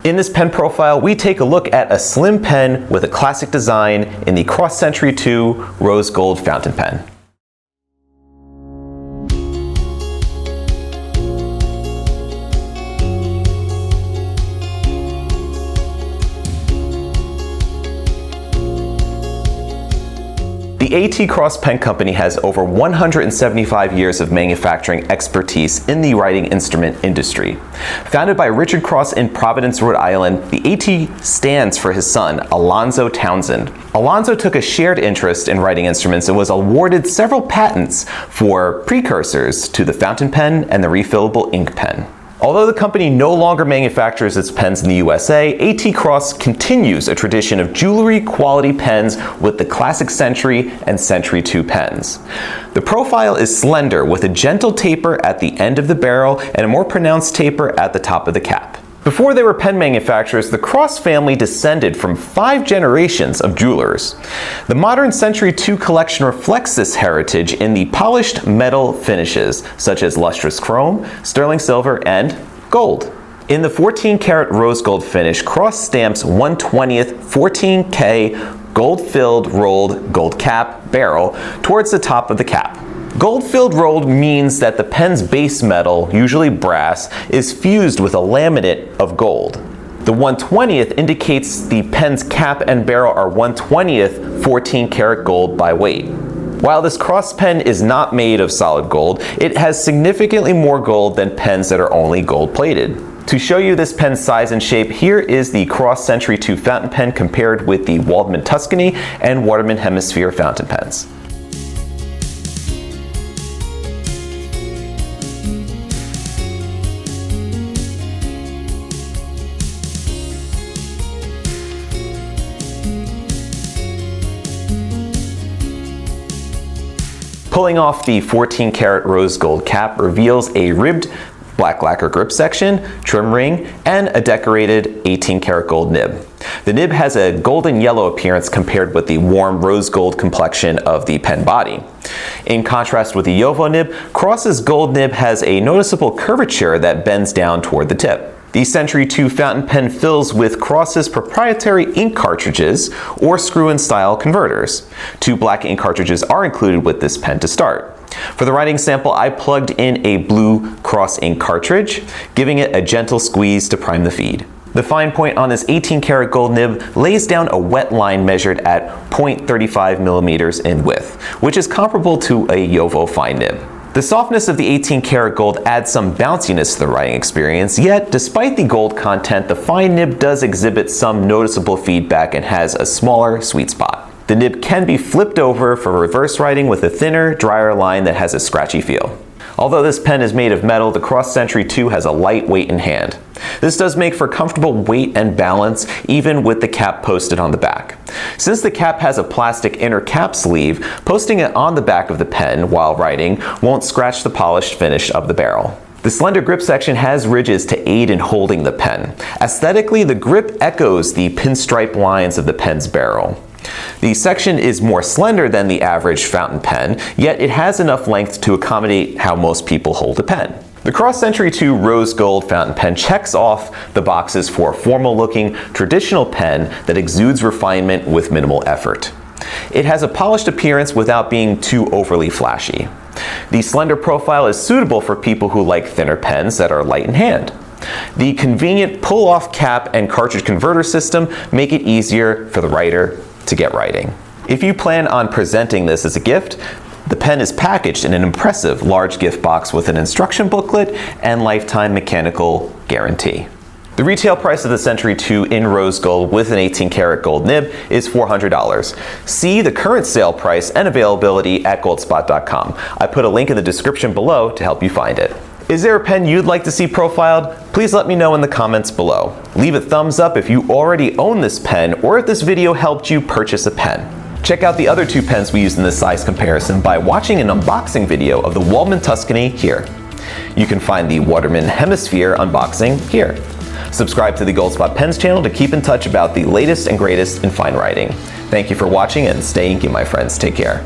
In this pen profile, we take a look at a slim pen with a classic design in the Cross Century 2 Rose Gold fountain pen. The AT Cross Pen Company has over 175 years of manufacturing expertise in the writing instrument industry. Founded by Richard Cross in Providence, Rhode Island, the AT stands for his son, Alonzo Townsend. Alonzo took a shared interest in writing instruments and was awarded several patents for precursors to the fountain pen and the refillable ink pen. Although the company no longer manufactures its pens in the USA, AT Cross continues a tradition of jewelry quality pens with the classic Century and Century 2 pens. The profile is slender with a gentle taper at the end of the barrel and a more pronounced taper at the top of the cap. Before they were pen manufacturers, the Cross family descended from 5 generations of jewelers. The modern Century 2 collection reflects this heritage in the polished metal finishes, such as lustrous chrome, sterling silver, and gold. In the 14-karat rose gold finish, Cross stamps 1/20th 14K gold-filled rolled gold cap barrel towards the top of the cap. Gold-filled rolled means that the pen's base metal, usually brass, is fused with a laminate of gold. The 1/20th indicates the pen's cap and barrel are 1/20th 14-karat gold by weight. While this Cross pen is not made of solid gold, it has significantly more gold than pens that are only gold-plated. To show you this pen's size and shape, here is the Cross Century 2 fountain pen compared with the Waldman Tuscany and Waterman Hemisphere fountain pens. Pulling off the 14-karat rose gold cap reveals a ribbed black lacquer grip section, trim ring, and a decorated 18-karat gold nib. The nib has a golden yellow appearance compared with the warm rose gold complexion of the pen body. In contrast with the Yovo nib, Cross's gold nib has a noticeable curvature that bends down toward the tip. The Century 2 fountain pen fills with Cross's proprietary ink cartridges or screw-in style converters. 2 black ink cartridges are included with this pen to start. For the writing sample, I plugged in a blue Cross ink cartridge, giving it a gentle squeeze to prime the feed. The fine point on this 18-karat gold nib lays down a wet line measured at 0.35 millimeters in width, which is comparable to a Yovo fine nib. The softness of the 18-karat gold adds some bounciness to the writing experience, yet despite the gold content, the fine nib does exhibit some noticeable feedback and has a smaller sweet spot. The nib can be flipped over for reverse writing with a thinner, drier line that has a scratchy feel. Although this pen is made of metal, the Cross Century 2 has a light weight in hand. This does make for comfortable weight and balance, even with the cap posted on the back. Since the cap has a plastic inner cap sleeve, posting it on the back of the pen while writing won't scratch the polished finish of the barrel. The slender grip section has ridges to aid in holding the pen. Aesthetically, the grip echoes the pinstripe lines of the pen's barrel. The section is more slender than the average fountain pen, yet it has enough length to accommodate how most people hold a pen. The Cross Century 2 Rose Gold fountain pen checks off the boxes for a formal-looking, traditional pen that exudes refinement with minimal effort. It has a polished appearance without being too overly flashy. The slender profile is suitable for people who like thinner pens that are light in hand. The convenient pull-off cap and cartridge converter system make it easier for the writer to get writing. If you plan on presenting this as a gift, the pen is packaged in an impressive large gift box with an instruction booklet and lifetime mechanical guarantee. The retail price of the Century 2 in rose gold with an 18-karat gold nib is $400. See the current sale price and availability at goldspot.com. I put a link in the description below to help you find it. Is there a pen you'd like to see profiled? Please let me know in the comments below. Leave a thumbs up if you already own this pen or if this video helped you purchase a pen. Check out the other 2 pens we used in this size comparison by watching an unboxing video of the Waldman Tuscany here. You can find the Waterman Hemisphere unboxing here. Subscribe to the Goldspot Pens channel to keep in touch about the latest and greatest in fine writing. Thank you for watching and stay inky, my friends. Take care.